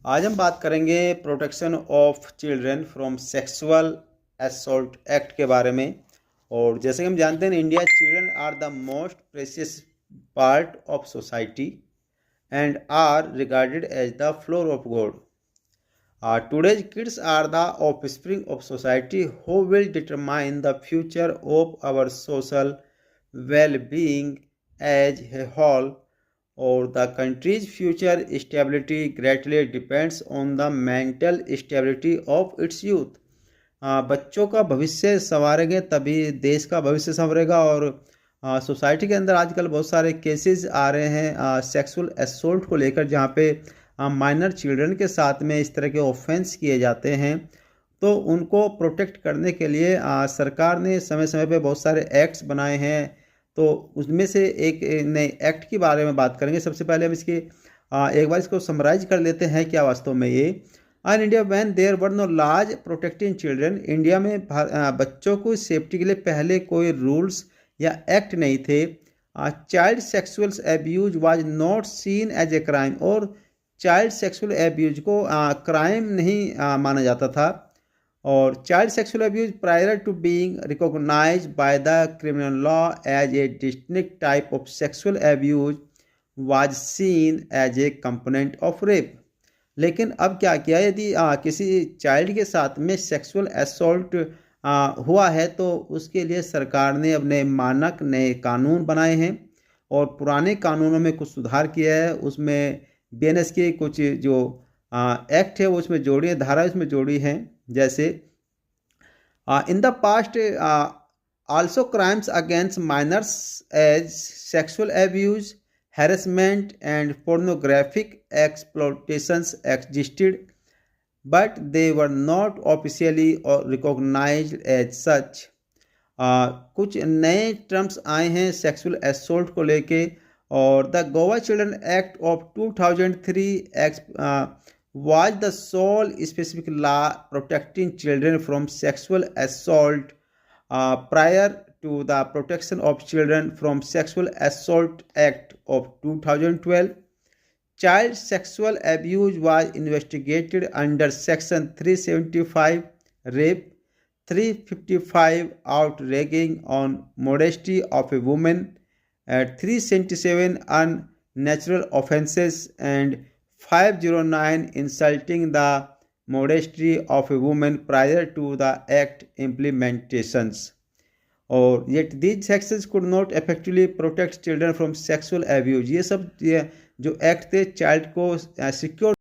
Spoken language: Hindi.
आज हम बात करेंगे protection of children from sexual assault act के बारे में। और जैसे कि हम जानते हैं, India children are the most precious part of society and are regarded as the flower of God. Today's kids are the offspring of society who will determine the future of our social well-being as a whole, or the country's future stability greatly depends on the mental stability of its youth. बच्चों का भविष्य संवारेंगे तभी देश का भविष्य संवरेगा। और सोसाइटी के अंदर आजकल बहुत सारे केसेस आ रहे हैं सेक्सुअल असोल्ट को लेकर, जहाँ पे माइनर चिल्ड्रन के साथ में इस तरह के ऑफेंस किए जाते हैं। तो उनको प्रोटेक्ट करने के लिए सरकार ने समय समय पे बहुत सारे एक्ट्स बनाए हैं। तो उसमें से एक नए एक्ट के बारे में बात करेंगे। सबसे पहले हम इसके एक बार इसको समराइज कर लेते हैं क्या वास्तव में ये। In India when there were no laws protecting children, India में बच्चों को सेफ्टी के लिए पहले कोई रूल्स या एक्ट नहीं थे। Child sexual abuse was not seen as a crime, और चाइल्ड सेक्सुअल एब्यूज को क्राइम नहीं माना जाता था। और child sexual abuse prior to being recognised by the criminal law as a distinct type of sexual abuse was seen as a component of rape. लेकिन अब क्या किया, यदि किसी चाइल्ड के साथ में सेक्सुअल असॉल्ट हुआ है तो उसके लिए सरकार ने अपने मानक नए कानून बनाए हैं और पुराने कानूनों में कुछ सुधार किया है। उसमें बीएनएस के कुछ जो एक्ट है वो उसमें जोड़ी है, धारा उसमें जोड़ी है। जैसे in the past also crimes against minors as sexual abuse, harassment and pornographic exploitations existed, but they were not officially or recognized as such. कुछ नए टर्म्स आए हैं सेक्सुअल असोल्ट को लेके। और the Goa children act of 2003 was the sole specific law protecting children from sexual assault prior to the Protection of Children from Sexual Assault Act of 2012. Child sexual abuse was investigated under Section 375 rape, 355 outraging on modesty of a woman, 377 unnatural offences, and 509 insulting the modesty of a woman prior to the act implementations. और yet these sections could not effectively protect children from sexual abuse। ये सब जो एक्ट थे चाइल्ड को सिक्योर